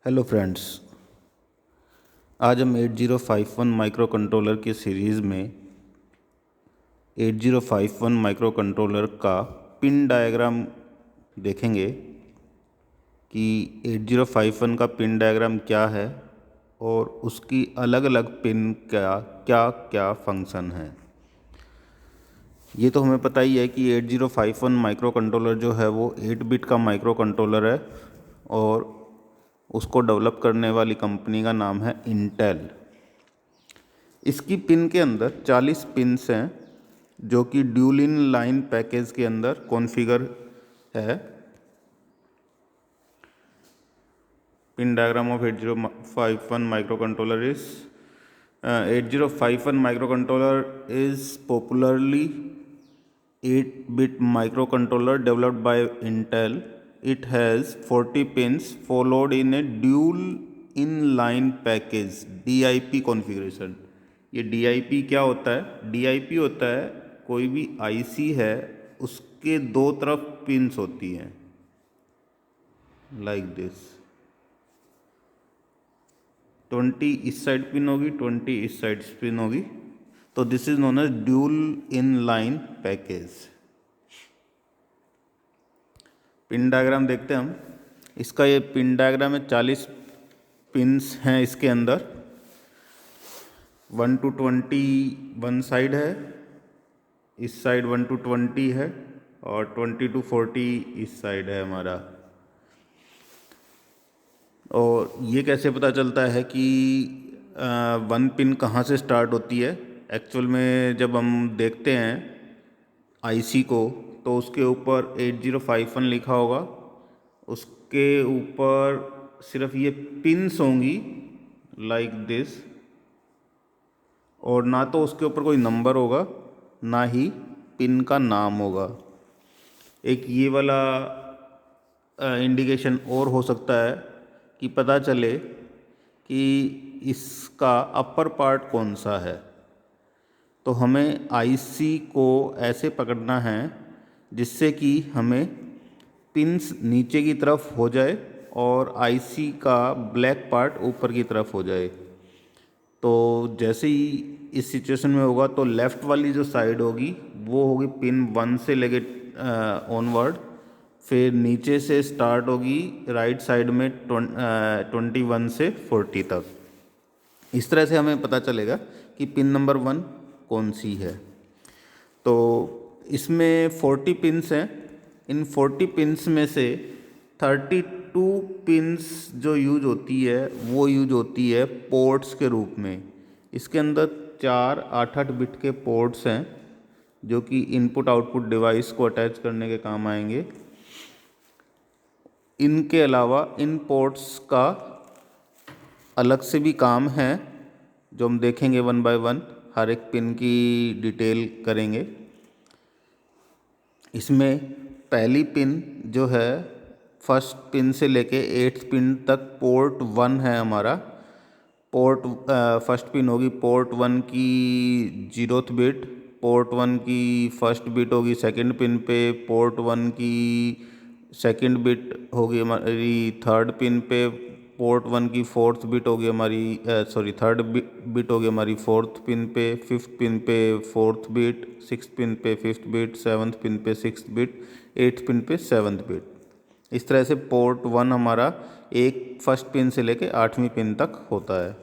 Hello friends, आज हम 8051 micro controller की सीरीज़ में 8051 माइक्रो कंट्रोलर का पिन डायग्राम देखेंगे कि 8051 का पिन डायग्राम क्या है और उसकी अलग अलग पिन का क्या क्या फंक्शन है। ये तो हमें पता ही है कि 8051 माइक्रो कंट्रोलर जो है वो 8 बिट का माइक्रो कंट्रोलर है और उसको डेवलप करने वाली कंपनी का नाम है इंटेल। इसकी पिन के अंदर 40 पिन्स हैं जो कि ड्यूल इन लाइन पैकेज के अंदर कॉन्फ़िगर है। Pin diagram of 8051 micro controller is 8051 micro controller is popularly 8-bit microcontroller developed by Intel. It has 40 pins followed in a dual inline package DIP configuration. ये DIP क्या होता है? DIP होता है कोई भी IC है उसके दो तरफ पिन्स होती हैं लाइक दिस। 20 इस साइड पिन होगी, 20 इस साइड पिन होगी, तो this is known as dual in line package. Pin diagram देखते हैं हम। इसका ये पिन डायग्राम में 40 पिन्स हैं इसके अंदर। 1 to 20 वन साइड है, इस साइड 1 to 20 है और 20 to 40 इस साइड है हमारा। और ये कैसे पता चलता है कि वन पिन कहाँ से स्टार्ट होती है? एक्चुअल में जब हम देखते हैं आईसी को तो उसके ऊपर 8051 लिखा होगा, उसके ऊपर सिर्फ ये पिन्स होंगी लाइक दिस, और ना तो उसके ऊपर कोई नंबर होगा ना ही पिन का नाम होगा। एक ये वाला इंडिकेशन और हो सकता है कि पता चले कि इसका अपर पार्ट कौन सा है। तो हमें आईसी को ऐसे पकड़ना है जिससे कि हमें पिन्स नीचे की तरफ हो जाए और आईसी का ब्लैक पार्ट ऊपर की तरफ हो जाए। तो जैसे ही इस सिचुएशन में होगा तो लेफ़्ट वाली जो साइड होगी वो होगी पिन 1 से लेके ऑनवर्ड, फिर नीचे से स्टार्ट होगी राइट साइड में 21 से 40 तक। इस तरह से हमें पता चलेगा कि पिन नंबर 1 कौन सी है। तो इसमें 40 पिन्स हैं। इन 40 पिन्स में से 32 पिन्स जो यूज होती है वो यूज होती है पोर्ट्स के रूप में। इसके अंदर 4 8-8 बिट के पोर्ट्स हैं जो कि इनपुट आउटपुट डिवाइस को अटैच करने के काम आएंगे। इनके अलावा इन पोर्ट्स का अलग से भी काम है जो हम देखेंगे वन बाय वन, हर एक पिन की डिटेल करेंगे। इसमें पहली पिन जो है फर्स्ट पिन से लेके 8th पिन तक पोर्ट 1 है हमारा। फर्स्ट पिन होगी पोर्ट 1 की 0th बिट, पोर्ट 1 की फर्स्ट बिट होगी सेकंड पिन पे, पोर्ट 1 की सेकंड बिट होगी हमारी थर्ड पिन पे, पोर्ट 1 की 4th बिट होगी हमारी थर्ड बिट होगी हमारी 4th पिन पे, 5th पिन पे 4th बिट, 6th पिन पे 5th बिट, 7th पिन पे 6th बिट, 8th पिन पे 7th बिट। इस तरह से पोर्ट 1 हमारा एक फर्स्ट पिन से लेके 8वीं पिन तक होता है।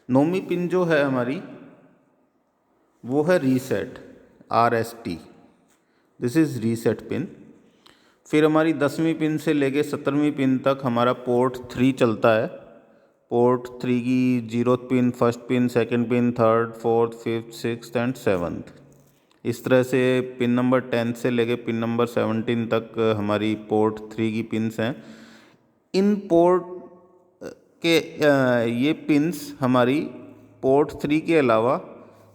9वीं पिन जो है हमारी वो है reset, RST, this is reset pin. फिर हमारी 10वीं पिन से लेके 17वीं पिन तक हमारा पोर्ट 3 चलता है। पोर्ट 3 की 0th pin, first pin, second pin, third, fourth, fifth, sixth and 7th। इस तरह से पिन नंबर 10 से लेके पिन नंबर 17 तक हमारी पोर्ट 3 की पिन्स हैं। इन पोर्ट के ये पिन्स हमारी पोर्ट 3 के अलावा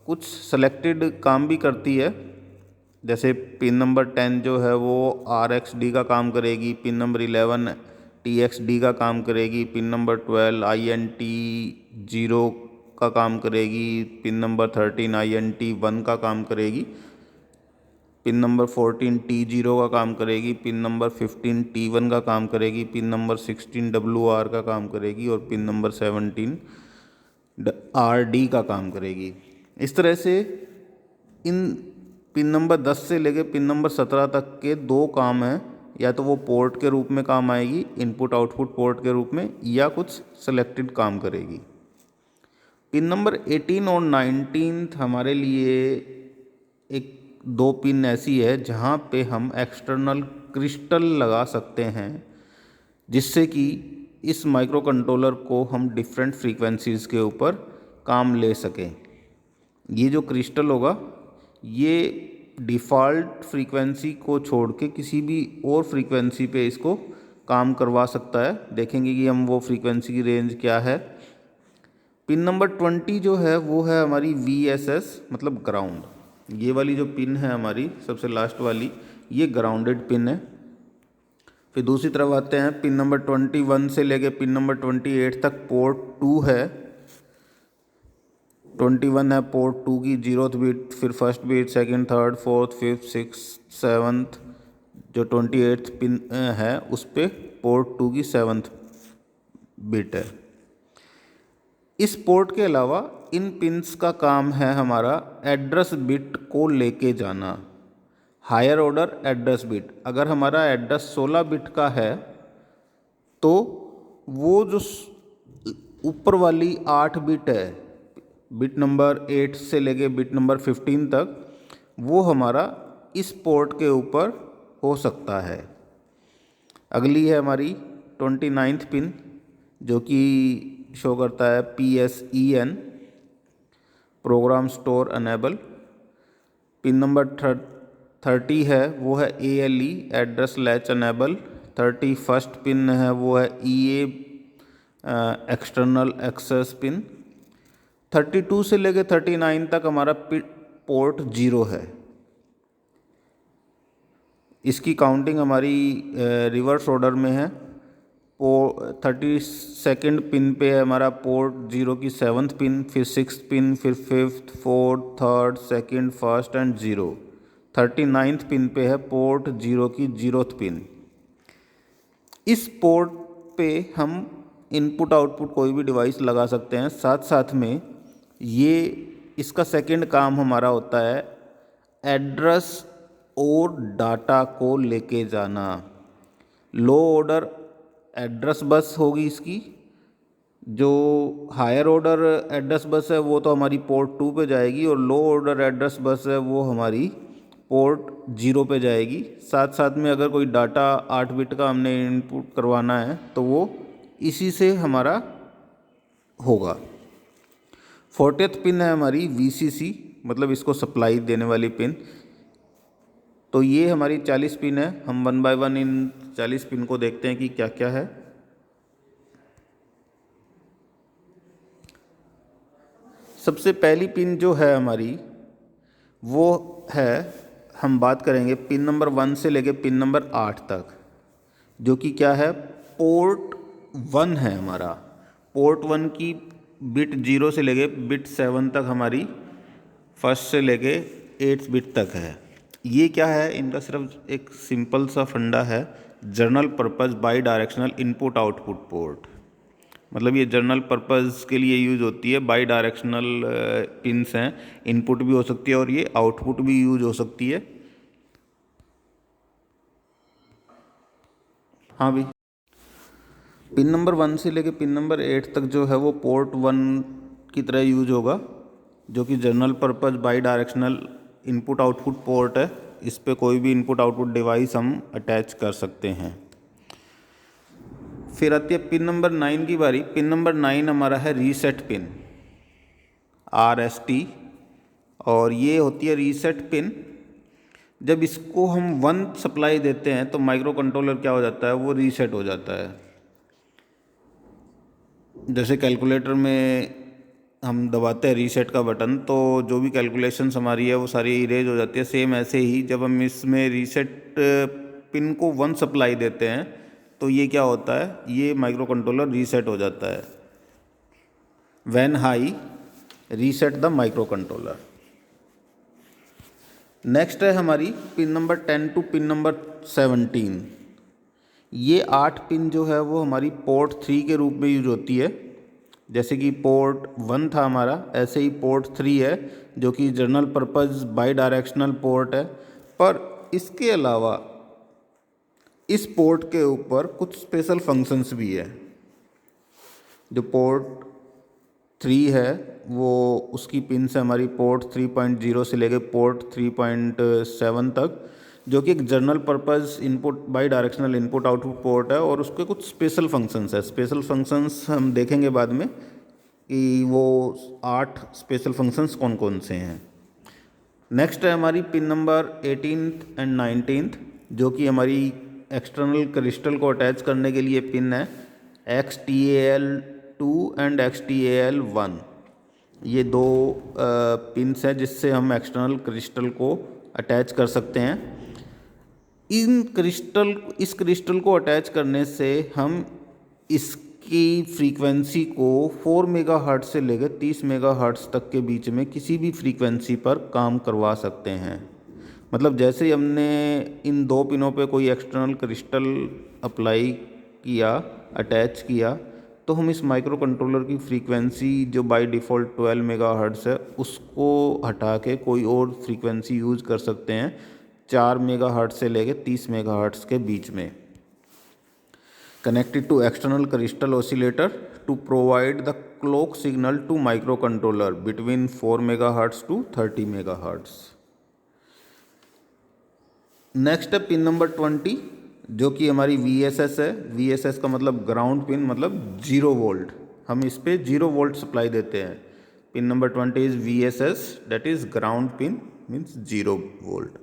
कुछ सेलेक्टेड काम भी करती है। जैसे पिन नंबर 10 जो है वो RXD का काम करेगी, पिन नंबर 11 TXD का काम करेगी, पिन नंबर 12 INT0 का काम करेगी, पिन नंबर 13 INT1 का काम करेगी। पिन नंबर 14 T0 का काम करेगी, पिन नंबर 15 T1 का काम करेगी, पिन नंबर 16 WR का काम करेगी और पिन नंबर 17 RD का काम करेगी। इस तरह से इन पिन नंबर 10 से लेके पिन नंबर 17 तक के दो काम हैं, या तो वो पोर्ट के रूप में काम आएगी, इनपुट आउटपुट पोर्ट के रूप में, या कुछ सेलेक्टेड काम करेगी। पिन नंबर 18 और 19 हमारे लिए एक दो पिन ऐसी है जहाँ पे हम एक्सटर्नल क्रिस्टल लगा सकते हैं, जिससे कि इस माइक्रो कंट्रोलर को हम डिफरेंट फ्रीक्वेंसीज़ के ऊपर काम ले सकें। ये जो क्रिस्टल होगा ये डिफ़ॉल्ट फ्रीक्वेंसी को छोड़ के किसी भी और फ्रीक्वेंसी पे इसको काम करवा सकता है। देखेंगे कि हम वो फ्रीक्वेंसी की रेंज क्या है। पिन नंबर 20 जो है वो है हमारी VSS मतलब ग्राउंड। ये वाली जो पिन है हमारी सबसे लास्ट वाली, ये ग्राउंडेड पिन है। फिर दूसरी तरफ आते हैं, पिन नंबर 21 से लेके पिन नंबर 28 तक पोर्ट 2 है। 21 है पोर्ट 2 की 0th बिट, फिर first bit, second, third, fourth, fifth, six, seventh. जो 28th पिन है उस पर पोर्ट 2 की 7th बिट है। इस पोर्ट के अलावा इन पिन्स का काम है हमारा एड्रेस बिट को लेके जाना, हायर ऑर्डर एड्रेस बिट। अगर हमारा एड्रेस 16 बिट का है तो वो जो ऊपर वाली 8 बिट है, बिट नंबर 8 से लेके बिट नंबर 15 तक, वो हमारा इस पोर्ट के ऊपर हो सकता है। अगली है हमारी 29th पिन, जो कि शो करता है PSEN, program store enable. Pin number 30 है वो है ALE, address latch enable. 31st pin है वो है EA, एक्सटर्नल एक्सेस पिन। 32 से लेके 39 तक हमारा पोर्ट 0 है। इसकी काउंटिंग हमारी रिवर्स ऑर्डर में है। 32nd पिन पे है हमारा पोर्ट 0 की 7th पिन, फिर 6th पिन, फिर 5th, 4th, 3rd, 2nd, 1st and 0। 39th pin पे है पोर्ट 0 की 0th पिन। इस पोर्ट पे हम इनपुट आउटपुट कोई भी डिवाइस लगा सकते हैं। साथ साथ में ये इसका सेकंड काम हमारा होता है एड्रेस और डाटा को लेके जाना। लो ऑर्डर एड्रेस बस होगी इसकी। जो हायर ऑर्डर एड्रेस बस है वो तो हमारी पोर्ट 2 पे जाएगी, और लो ऑर्डर एड्रेस बस है वो हमारी पोर्ट 0 पे जाएगी। साथ साथ में अगर कोई डाटा 8 बिट का हमने इनपुट करवाना है तो वो इसी से हमारा होगा। 40th पिन है हमारी VCC, मतलब इसको सप्लाई देने वाली पिन। तो ये हमारी 40 पिन है। हम 1 बाय 1 इन 40 पिन को देखते हैं कि क्या क्या है। सबसे पहली पिन जो है हमारी वो है, हम बात करेंगे पिन नंबर 1 से लेके पिन नंबर 8 तक, जो कि क्या है, पोर्ट 1 है हमारा। पोर्ट 1 की बिट 0 से लेके बिट 7 तक हमारी फर्स्ट से लेके 8th बिट तक है। ये क्या है, इनका सिर्फ एक सिंपल सा फंडा है, general purpose by directional input output port. मतलब ये जनरल पर्पस के लिए यूज़ होती है। बाई डायरेक्शनल पिन्स हैं, इनपुट भी हो सकती है और ये आउटपुट भी यूज हो सकती है। हाँ भाई, पिन नंबर 1 से लेके पिन नंबर 8 तक जो है वो पोर्ट 1 की तरह यूज होगा, जो कि general purpose by directional input output port है। इस पे कोई भी इनपुट आउटपुट डिवाइस हम अटैच कर सकते हैं। फिर आती है पिन नंबर 9 की बारी। पिन नंबर 9 हमारा है रीसेट पिन, RST, और ये होती है रीसेट पिन। जब इसको हम 1 सप्लाई देते हैं तो माइक्रो कंट्रोलर क्या हो जाता है, वो रीसेट हो जाता है। जैसे कैलकुलेटर में हम दबाते हैं रीसेट का बटन तो जो भी कैलकुलेशंस हमारी है वो सारी इरेज हो जाती है। सेम ऐसे ही जब हम इसमें रीसेट पिन को 1 सप्लाई देते हैं तो ये क्या होता है, ये माइक्रो कंट्रोलर रीसेट हो जाता है। When high reset the micro controller. Next है हमारी pin number 10 to pin number 17। ये 8 पिन जो है वो हमारी पोर्ट 3 के रूप में यूज होती है। जैसे कि पोर्ट 1 था हमारा, ऐसे ही पोर्ट 3 है जो कि general purpose by directional port है। पर इसके अलावा इस पोर्ट के ऊपर कुछ स्पेशल फंक्शंस भी है। जो पोर्ट 3 है वो उसकी पिन से हमारी पोर्ट 3.0 से लेकर पोर्ट 3.7 तक, जो कि एक general purpose input by directional input output port है, और उसके कुछ स्पेशल फंक्शंस है। स्पेशल फंक्शंस हम देखेंगे बाद में कि वो 8 स्पेशल फंक्शंस कौन कौन से हैं। नेक्स्ट है हमारी पिन नंबर 18 एंड 19, जो कि हमारी एक्सटर्नल क्रिस्टल को अटैच करने के लिए पिन है XTAL2 एंड XTAL1। ये दो पिन्स हैं जिससे हम एक्सटर्नल क्रिस्टल को अटैच कर सकते हैं। इस क्रिस्टल को अटैच करने से हम इसकी फ्रीक्वेंसी को 4 मेगाहर्ट्ज से लेकर 30 मेगाहर्ट्ज तक के बीच में किसी भी फ्रीक्वेंसी पर काम करवा सकते हैं। मतलब जैसे ही हमने इन दो पिनों पे कोई एक्सटर्नल क्रिस्टल अप्लाई किया, अटैच किया, तो हम इस माइक्रो कंट्रोलर की फ्रीक्वेंसी जो बाय डिफ़ॉल्ट 12 मेगाहर्ट्ज़ है उसको हटा के कोई और फ्रीक्वेंसी यूज़ कर सकते हैं 4 मेगाहर्ट्ज़ से लेके 30 मेगाहर्ट्ज़ के बीच में। Connected to external crystal oscillator to provide the clock signal to micro controller between 4 megahertz to 30 megahertz. Next है पिन नंबर 20, जो कि हमारी VSS है। VSS का मतलब ग्राउंड पिन, मतलब 0 वोल्ट। हम इस पे 0 वोल्ट सप्लाई देते हैं। Pin number 20 is VSS, that is ground pin, means 0 volt.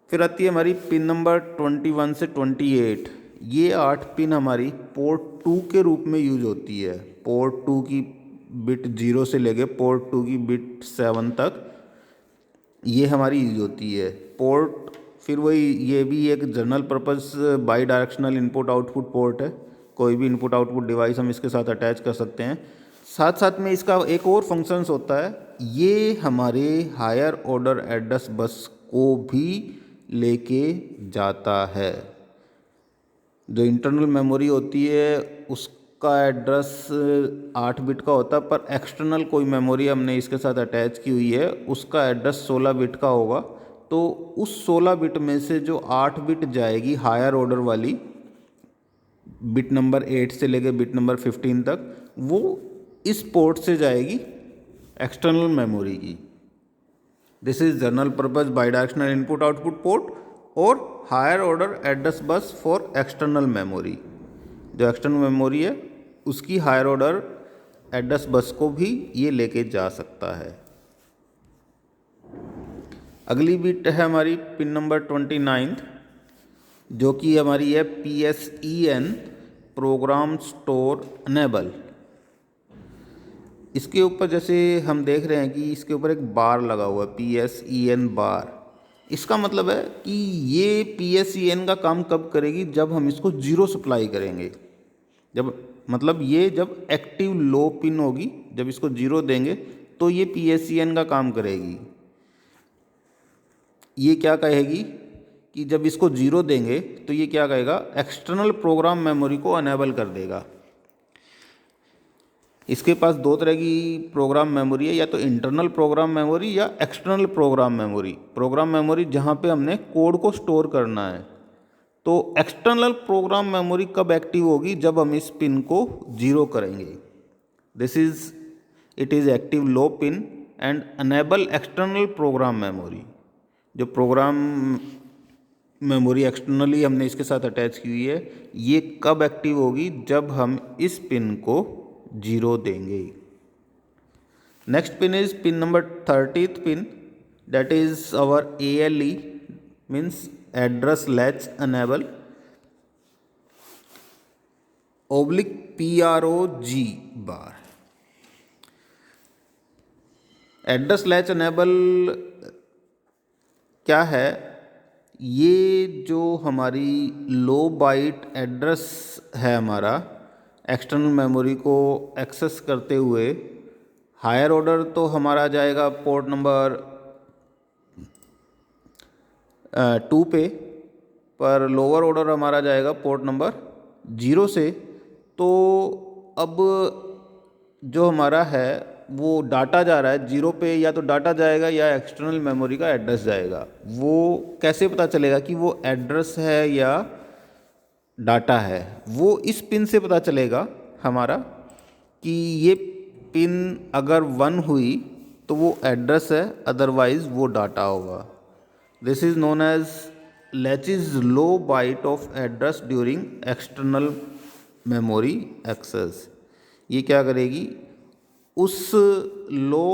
फिर आती है हमारी पिन नंबर 21 से 28। ये 8 पिन हमारी पोर्ट 2 के रूप में यूज होती है। पोर्ट 2 की बिट 0 से लेके पोर्ट 2 की बिट 7 तक ये हमारी यूज होती है। पोर्ट फिर वही, ये भी एक general purpose by directional input output port है। कोई भी इनपुट आउटपुट डिवाइस हम इसके साथ अटैच कर सकते हैं। साथ साथ में इसका एक और फंक्शंस होता है, ये हमारे हायर ऑर्डर एड्रेस बस को भी लेके जाता है। जो इंटरनल मेमोरी होती है उसका एड्रेस 8 बिट का होता है, पर एक्सटर्नल कोई मेमोरी हमने इसके साथ अटैच की हुई है उसका एड्रेस 16 बिट का होगा। तो उस 16 बिट में से जो 8 बिट जाएगी हायर ऑर्डर वाली, बिट नंबर 8 से लेकर बिट नंबर 15 तक, वो इस पोर्ट से जाएगी एक्सटर्नल मेमोरी की। This is general purpose bidirectional input output port और higher order address bus for external memory. जो एक्सटर्नल मेमोरी है उसकी हायर ऑर्डर एड्रेस बस को भी ये लेके जा सकता है। अगली बिट है हमारी पिन नंबर 29, जो कि हमारी है PSEN, प्रोग्राम स्टोर अनेबल। इसके ऊपर जैसे हम देख रहे हैं कि इसके ऊपर एक बार लगा हुआ है, PSEN बार। इसका मतलब है कि ये PSEN का काम कब करेगी, जब हम इसको 0 सप्लाई करेंगे। जब मतलब ये जब एक्टिव लो पिन होगी, जब इसको 0 देंगे तो ये PSEN का काम करेगी। ये क्या कहेगी कि जब इसको 0 देंगे तो ये क्या कहेगा, एक्सटर्नल प्रोग्राम मेमोरी को अनेबल कर देगा। इसके पास दो तरह की प्रोग्राम मेमोरी है, या तो इंटरनल प्रोग्राम मेमोरी या external program memory. Program memory जहाँ पे हमने कोड को स्टोर करना है। तो एक्सटर्नल प्रोग्राम मेमोरी कब एक्टिव होगी, जब हम इस पिन को 0 करेंगे। It is active low pin and enable external program memory. जो प्रोग्राम मेमोरी एक्सटर्नली हमने इसके साथ अटैच की हुई है, ये कब एक्टिव होगी, जब हम इस पिन को 0 देंगे। Next pin is pin number 30th pin, that is our ALE, means address latch enable oblique PROG bar. Address latch enable क्या है, ये जो हमारी लो बाइट एड्रेस है हमारा एक्सटर्नल मेमोरी को एक्सेस करते हुए, हायर ऑर्डर तो हमारा जाएगा पोर्ट नंबर 2 पे, पर लोअर ऑर्डर हमारा जाएगा पोर्ट नंबर 0 से। तो अब जो हमारा है वो डाटा जा रहा है 0 पे, या तो डाटा जाएगा या एक्सटर्नल मेमोरी का एड्रेस जाएगा। वो कैसे पता चलेगा कि वो एड्रेस है या डाटा है? वो इस पिन से पता चलेगा हमारा कि ये पिन अगर 1 हुई तो वो एड्रेस है, अदरवाइज वो डाटा होगा। This is known as latches low byte of address during external memory access. ये क्या करेगी, उस लो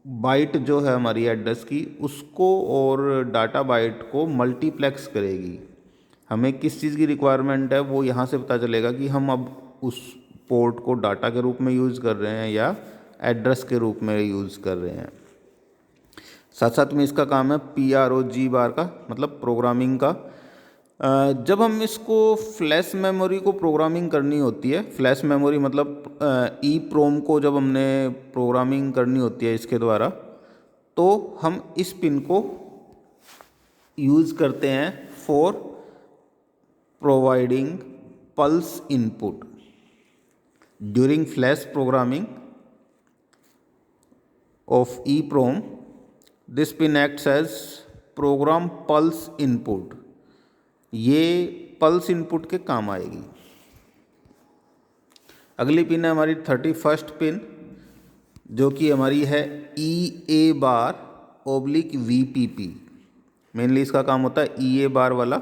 बाइट जो है हमारी एड्रेस की, उसको और डाटा बाइट को मल्टीप्लेक्स करेगी। हमें किस चीज़ की रिक्वायरमेंट है वो यहाँ से पता चलेगा कि हम अब उस पोर्ट को डाटा के रूप में यूज़ कर रहे हैं या एड्रेस के रूप में यूज़ कर रहे हैं। साथ साथ में इसका काम है PROG बार का, मतलब प्रोग्रामिंग का। जब हम इसको फ्लैश मेमोरी को प्रोग्रामिंग करनी होती है, फ्लैश मेमोरी मतलब EEPROM को जब हमने प्रोग्रामिंग करनी होती है इसके द्वारा, तो हम इस पिन को यूज़ करते हैं for providing pulse input during flash programming of EEPROM। This pin acts as program pulse input. ये पल्स इनपुट के काम आएगी। अगली पिन है हमारी 31st पिन, जो कि हमारी है EA बार ओब्लिक VPP। मेनली इसका काम होता है EA बार वाला।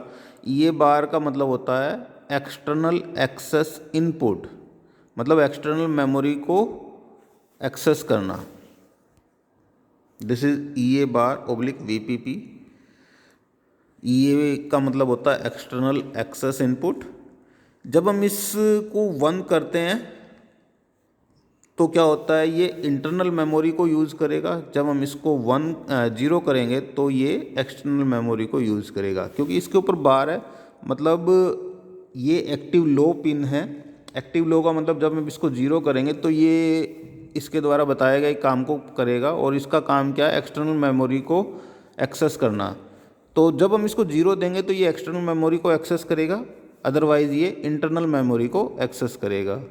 EA बार का मतलब होता है एक्सटर्नल एक्सेस इनपुट, मतलब एक्सटर्नल मेमोरी को एक्सेस करना। This is EA bar oblique VPP। EA का मतलब होता है एक्सटर्नल एक्सेस इनपुट। जब हम इसको 1 करते हैं तो क्या होता है, ये इंटरनल मेमोरी को यूज़ करेगा। जब हम इसको 0 करेंगे तो ये एक्सटर्नल मेमोरी को यूज़ करेगा। क्योंकि इसके ऊपर बार है, मतलब ये एक्टिव लो पिन है। एक्टिव लो का मतलब जब हम इसको 0 करेंगे तो ये इसके द्वारा बताया गया काम को करेगा, और इसका काम क्या है, एक्सटर्नल मेमोरी को एक्सेस करना। तो जब हम इसको 0 देंगे तो ये एक्सटर्नल मेमोरी को एक्सेस करेगा, अदरवाइज़ ये इंटरनल मेमोरी को एक्सेस करेगा।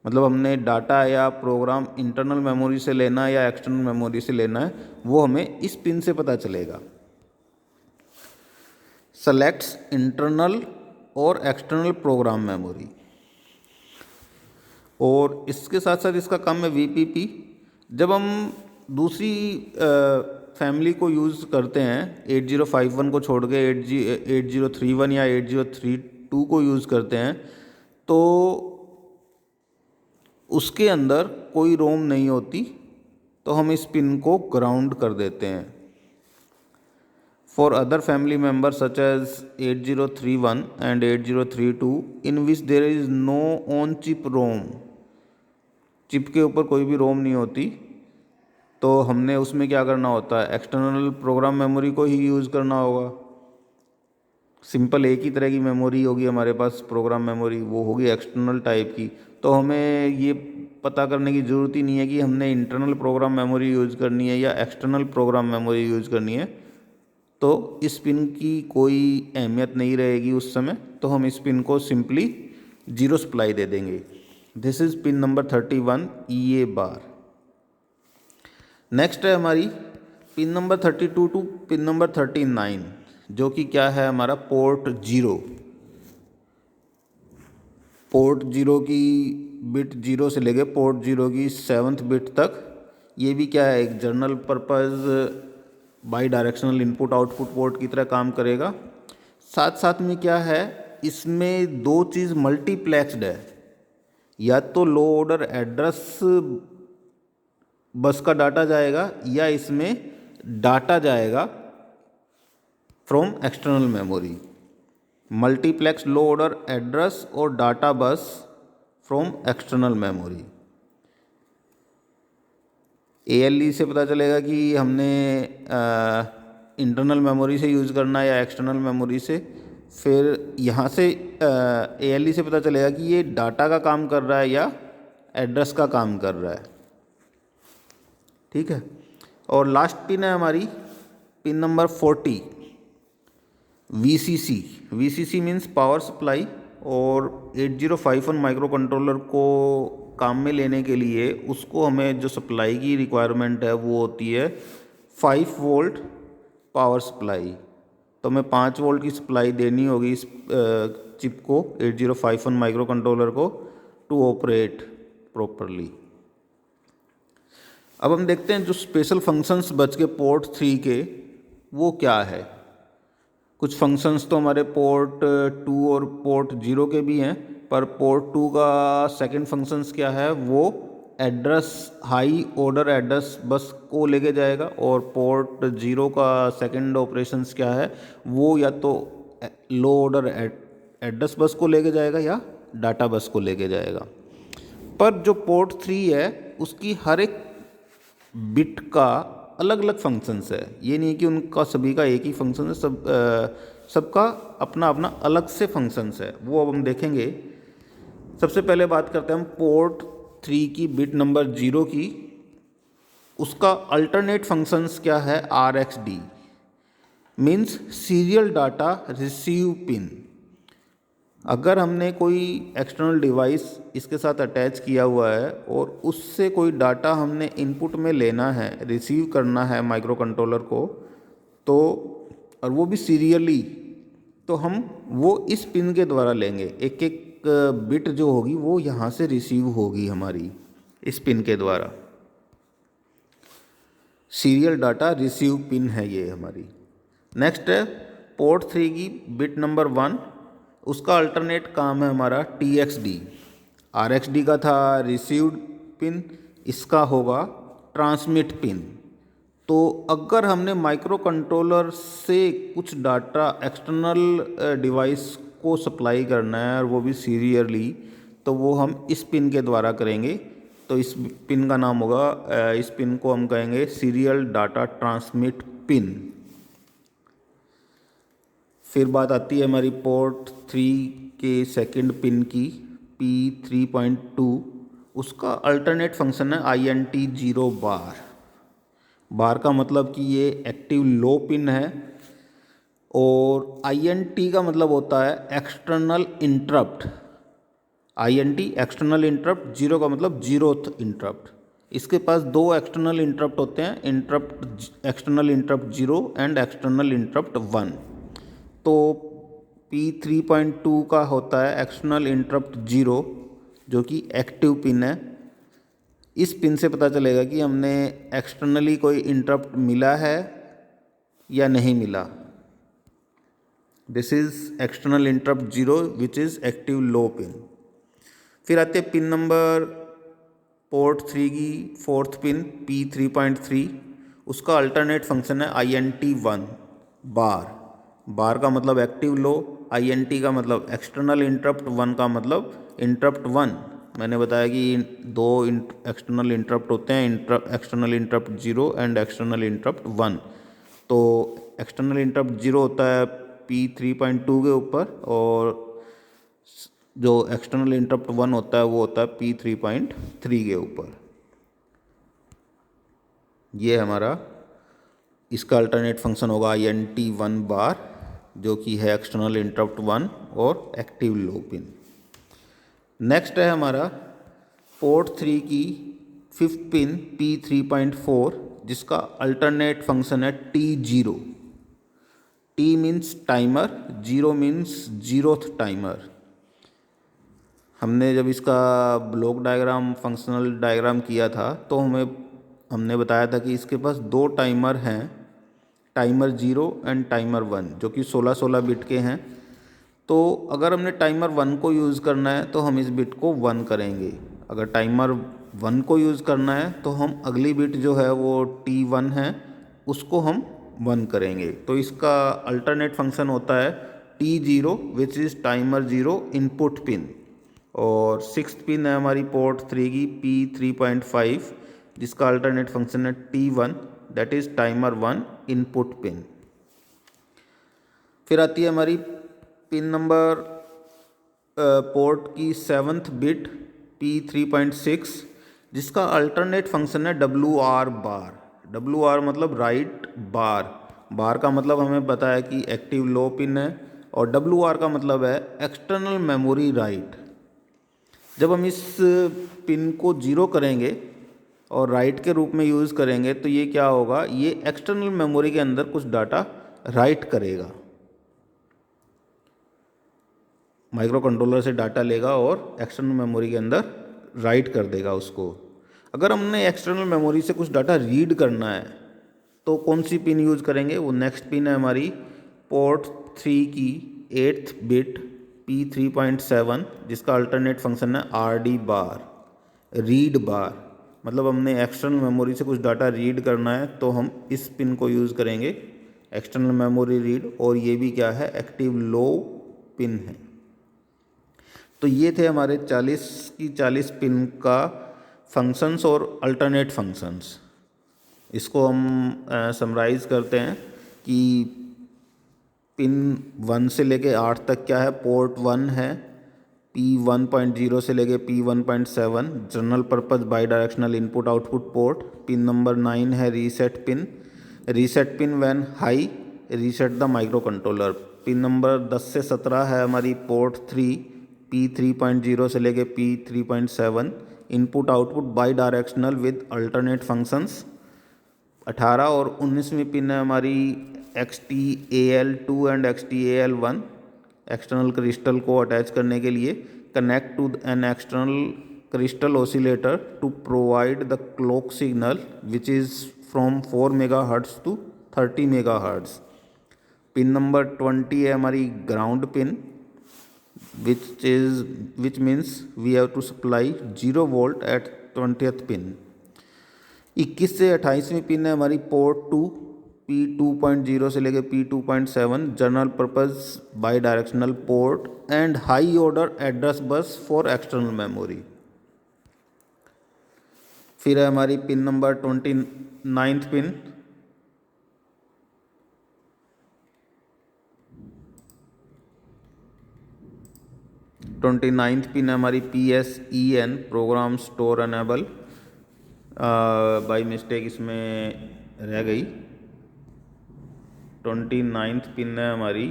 मतलब हमने डाटा या प्रोग्राम इंटरनल मेमोरी से लेना है या एक्सटर्नल मेमोरी से लेना है, वो हमें इस पिन से पता चलेगा। सेलेक्ट्स इंटरनल और एक्सटर्नल प्रोग्राम मेमोरी। और इसके साथ साथ इसका काम है VPP। जब हम दूसरी फैमिली को यूज़ करते हैं, 8051 को छोड़ के 8031 या 8032 को यूज़ करते हैं, तो उसके अंदर कोई रोम नहीं होती, तो हम इस पिन को ग्राउंड कर देते हैं। For other family member such as 8031 and 8032 in which there is no on chip ROM, chip के ऊपर कोई भी रोम नहीं होती, तो हमने उसमें क्या करना होता है, एक्सटर्नल प्रोग्राम मेमोरी को ही यूज़ करना होगा। सिंपल एक ही तरह की मेमोरी होगी हमारे पास, प्रोग्राम मेमोरी, वो होगी एक्सटर्नल टाइप की। तो हमें ये पता करने की ज़रूरत ही नहीं है कि हमने इंटरनल प्रोग्राम मेमोरी यूज़ करनी है या एक्सटर्नल प्रोग्राम मेमोरी यूज़ करनी है। तो इस पिन की कोई अहमियत नहीं रहेगी उस समय, तो हम इस पिन को सिंपली 0 सप्लाई दे देंगे। This is pin number 31 EA bar. Next है हमारी pin number 32 to pin number 39, जो कि क्या है हमारा पोर्ट 0। पोर्ट 0 की बिट 0 से लेके पोर्ट 0 की 7th बिट तक, ये भी क्या है, एक general purpose by directional input output port की तरह काम करेगा। साथ साथ में क्या है, इसमें दो चीज़ मल्टीप्लेक्स्ड है, या तो लो ऑर्डर एड्रेस बस का डाटा जाएगा या इसमें डाटा जाएगा from external memory. Multiplex low order address और data bus from external memory. ALE से पता चलेगा कि हमने इंटरनल मेमोरी से यूज़ करना है या एक्सटर्नल मेमोरी से। फिर यहाँ से ALE से पता चलेगा कि ये डाटा का काम कर रहा है या एड्रेस का काम कर रहा है। ठीक है। और लास्ट पिन है हमारी pin number 40, VCC means power supply, और 8051 माइक्रो कंट्रोलर को काम में लेने के लिए उसको हमें जो सप्लाई की रिक्वायरमेंट है वो होती है 5 वोल्ट पावर सप्लाई। तो हमें 5 वोल्ट की सप्लाई देनी होगी इस चिप को, 8051 माइक्रो कंट्रोलर को, टू ऑपरेट प्रॉपरली। अब हम देखते हैं जो स्पेशल फंक्शंस बच के पोर्ट 3 के वो क्या है। कुछ फंक्शंस तो हमारे पोर्ट 2 और पोर्ट 0 के भी हैं, पर पोर्ट 2 का सेकंड फंक्शंस क्या है, वो एड्रेस हाई ऑर्डर एड्रेस बस को लेके जाएगा, और पोर्ट 0 का सेकंड ऑपरेशंस क्या है, वो या तो लो ऑर्डर एड्रेस बस को लेके जाएगा या डाटा बस को लेके जाएगा। पर जो पोर्ट 3 है उसकी हर एक बिट का अलग अलग फंक्शंस है। ये नहीं कि उनका सभी का एक ही फंक्शन है, सबका अपना अपना अलग से फंक्शंस है, वो अब हम देखेंगे। सबसे पहले बात करते हैं हम पोर्ट 3 की बिट नंबर 0 की। उसका अल्टरनेट फंक्शंस क्या है, RxD means serial data receive pin. अगर हमने कोई एक्सटर्नल डिवाइस इसके साथ अटैच किया हुआ है और उससे कोई डाटा हमने इनपुट में लेना है, रिसीव करना है माइक्रो कंट्रोलर को, तो और वो भी सीरियली, तो हम वो इस पिन के द्वारा लेंगे। एक एक बिट जो होगी वो यहाँ से रिसीव होगी हमारी इस पिन के द्वारा। सीरियल डाटा रिसीव पिन है ये हमारी। नेक्स्ट है पोर्ट 3 की बिट नंबर 1। उसका अल्टरनेट काम है हमारा TXD। RxD का था रिसीव्ड पिन, इसका होगा ट्रांसमिट पिन। तो अगर हमने माइक्रो कंट्रोलर से कुछ डाटा एक्सटर्नल डिवाइस को सप्लाई करना है और वो भी सीरियली, तो वो हम इस पिन के द्वारा करेंगे। तो इस पिन का नाम होगा, इस पिन को हम कहेंगे सीरियल डाटा ट्रांसमिट पिन। फिर बात आती है हमारी पोर्ट 3 के सेकंड पिन की, P3.2। उसका अल्टरनेट फंक्शन है INT 0 बार। बार का मतलब कि ये एक्टिव लो पिन है, और INT का मतलब होता है external interrupt. INT external interrupt, 0 का मतलब जीरोथ इंटरप्ट। इसके पास दो एक्सटर्नल इंटरप्ट होते हैं, external interrupt 0 and external interrupt 1। तो P3.2 का होता है एक्सटर्नल इंटरप्ट 0, जो कि एक्टिव पिन है। इस पिन से पता चलेगा कि हमने एक्सटर्नली कोई इंटरप्ट मिला है या नहीं मिला। This is external interrupt 0 which is active low pin. फिर आते हैं पिन नंबर पोर्ट 3 की फोर्थ पिन, P3.3। उसका अल्टरनेट फंक्शन है INT 1 बार। बार का मतलब एक्टिव लो, INT का मतलब एक्सटर्नल इंटरप्ट, 1 का मतलब इंटरप्ट 1। मैंने बताया कि दो एक्सटर्नल इंटरप्ट होते हैं, external interrupt 0 and external interrupt 1। तो एक्सटर्नल इंटरप्ट 0 होता है P3.2 के ऊपर, और जो एक्सटर्नल इंटरप्ट 1 होता है वो होता है P3.3 के ऊपर। ये हमारा इसका अल्टरनेट फंक्शन होगा INT 1 बार, जो कि है एक्सटर्नल इंटरप्ट 1 और एक्टिव लो पिन। नेक्स्ट है हमारा पोर्ट 3 की फिफ्थ पिन P3.4, जिसका अल्टरनेट फंक्शन है T0। T means timer, 0 means zeroth timer. हमने जब इसका ब्लॉक डायग्राम, फंक्शनल डायग्राम किया था, तो हमने बताया था कि इसके पास दो टाइमर हैं, टाइमर 0 एंड टाइमर 1, जो कि 16-16 बिट के हैं। तो अगर हमने टाइमर 1 को यूज़ करना है तो हम इस बिट को 1 करेंगे। अगर टाइमर 1 को यूज़ करना है तो हम अगली बिट जो है वो T1 है, उसको हम 1 करेंगे। तो इसका अल्टरनेट फंक्शन होता है T0 which is timer 0 input pin. और सिक्स्थ पिन है हमारी पोर्ट 3 की P3.5, जिसका अल्टरनेट फंक्शन है T1 that is timer 1 input pin. फिर आती है हमारी पिन नंबर पोर्ट की सेवन्थ बिट P3.6, जिसका अल्टरनेट फंक्शन है WR बार। WR मतलब राइट बार, बार का मतलब हमें पता है कि एक्टिव लो पिन है, और WR का मतलब है एक्सटर्नल मेमोरी राइट। जब हम इस पिन को 0 करेंगे और राइट के रूप में यूज़ करेंगे तो ये क्या होगा, ये एक्सटर्नल मेमोरी के अंदर कुछ डाटा राइट करेगा, माइक्रो कंट्रोलर से डाटा लेगा और एक्सटर्नल मेमोरी के अंदर राइट कर देगा उसको। अगर हमने एक्सटर्नल मेमोरी से कुछ डाटा रीड करना है तो कौन सी पिन यूज़ करेंगे, वो नेक्स्ट पिन है हमारी पोर्ट 3 की 8th बिट P3.7, जिसका अल्टरनेट फंक्शन है RD बार, रीड बार। मतलब हमने एक्सटर्नल मेमोरी से कुछ डाटा रीड करना है तो हम इस पिन को यूज़ करेंगे, एक्सटर्नल मेमोरी रीड, और ये भी क्या है, एक्टिव लो पिन है। तो ये थे हमारे 40 की 40 पिन का फंक्शंस और अल्टरनेट फंक्शंस। इसको हम समराइज़ करते हैं कि पिन 1 से लेके 8 तक क्या है, पोर्ट 1 है, P1.0 से लेके P1.7 general purpose by directional input output port. Pin number 9 है reset pin when high reset the micro controller. Pin number 10 से 17 है हमारी पोर्ट 3 P3.0 से लेके P3.7 input output bidirectional with alternate functions. 18 और 19वीं पिन है हमारी XTAL2 and XTAL1 external crystal को अटैच करने के लिए। Connect to an external crystal oscillator to provide the clock signal which is from 4 megahertz to 30 megahertz. Pin number 20 है हमारी ground pin which means we have to supply 0 volt at 20th pin. 21 से 28वीं pin है हमारी port 2 P2.0 से लेके P2.7 general purpose by directional port and high order address bus for external memory. फिर है हमारी pin number 29th pin, pin है हमारी PSEN program store enable. By mistake इसमें रह गई। 29th पिन है हमारी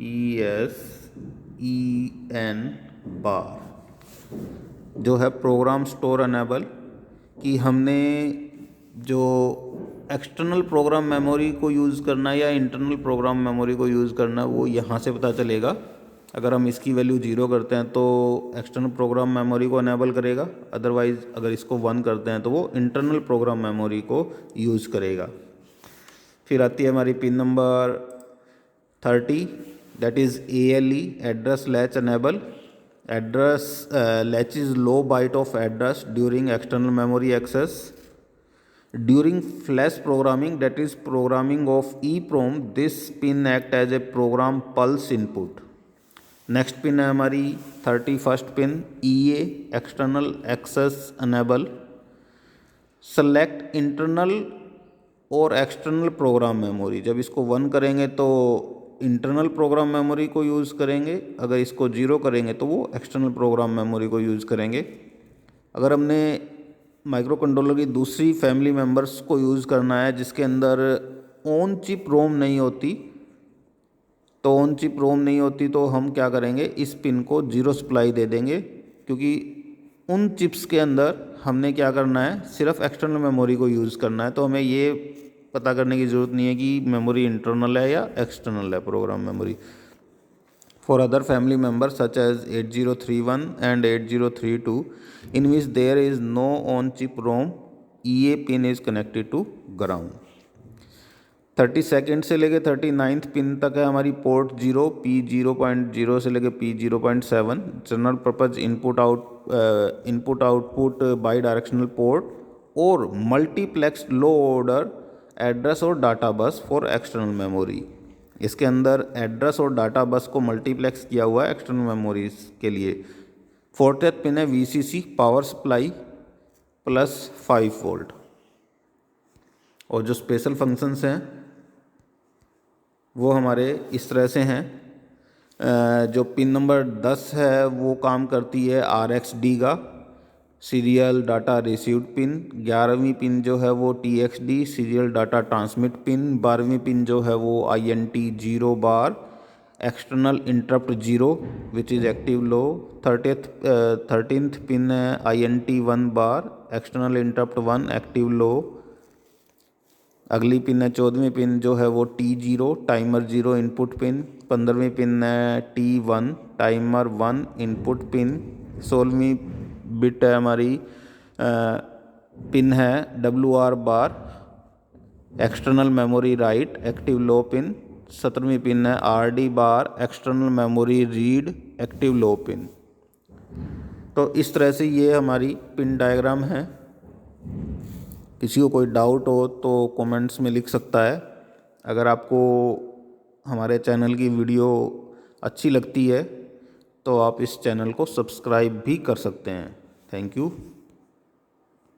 PSEN बार, जो है प्रोग्राम स्टोर एनेबल, कि हमने जो एक्सटर्नल प्रोग्राम मेमोरी को यूज़ करना है या इंटरनल प्रोग्राम मेमोरी को यूज़ करना है वो यहाँ से पता चलेगा। अगर हम इसकी वैल्यू 0 करते हैं तो एक्सटर्नल प्रोग्राम मेमोरी को अनेबल करेगा, अदरवाइज़ अगर इसको 1 करते हैं तो वो इंटरनल प्रोग्राम मेमोरी को यूज़ करेगा। फिर आती है हमारी pin number 30 that is ALE address latch enable. Address latch is low byte of address during external memory access during flash programming that is programming of EEPROM। This pin act as a program pulse input. Next pin है हमारी 31st pin EA external access enable. Select internal और external program memory. जब इसको 1 करेंगे तो internal program memory को use करेंगे, अगर इसको 0 करेंगे तो वो एक्सटर्नल प्रोग्राम मेमोरी को यूज़ करेंगे। अगर हमने माइक्रो कंट्रोलर की दूसरी फैमिली मेम्बर्स को यूज़ करना है जिसके अंदर ऑन चिप रोम नहीं होती, तो ऑन चिप रोम नहीं होती तो हम क्या करेंगे, इस पिन को 0 सप्लाई दे देंगे, क्योंकि उन चिप्स के अंदर हमने क्या करना है, सिर्फ एक्सटर्नल मेमोरी को यूज़ करना है। तो हमें ये पता करने की ज़रूरत नहीं है कि मेमोरी इंटरनल है या एक्सटर्नल है program memory. For other family members such as 8031 and 8032 in which there is no on chip ROM, EA pin is connected to ground. 32nd से लेके 39th पिन तक है हमारी पोर्ट 0 P0.0 से लेके P0.7 general purpose input output by directional port और multiplex low order address और data बस फॉर एक्सटर्नल मेमोरी। इसके अंदर एड्रेस और डाटा बस को मल्टीप्लेक्स किया हुआ है एक्सटर्नल मेमोरीज के लिए। 40th पिन है VCC पावर सप्लाई +5 वोल्ट। और जो स्पेशल फंक्शंस हैं वो हमारे इस तरह से हैं। जो पिन नंबर 10 है वो काम करती है RxD का, सीरियल डाटा रिसीव्ड पिन। 11वीं पिन जो है वो TXD serial data transmit pin. 12वीं पिन जो है वो INT 0 bar external interrupt 0 which is active low. 13th pin है INT 1 bar external interrupt 1 active low. अगली पिन है 14वीं पिन जो है वो T0 टाइमर 0 इनपुट पिन। 15वीं पिन है T1 टाइमर 1 इनपुट पिन। 16वीं बिट है हमारी पिन है WR bar external memory write active low pin. 17वीं पिन है RD bar external memory read active low pin. तो इस तरह से ये हमारी पिन डायग्राम है। किसी को कोई डाउट हो तो कमेंट्स में लिख सकता है। अगर आपको हमारे चैनल की वीडियो अच्छी लगती है तो आप इस चैनल को सब्सक्राइब भी कर सकते हैं। Thank you.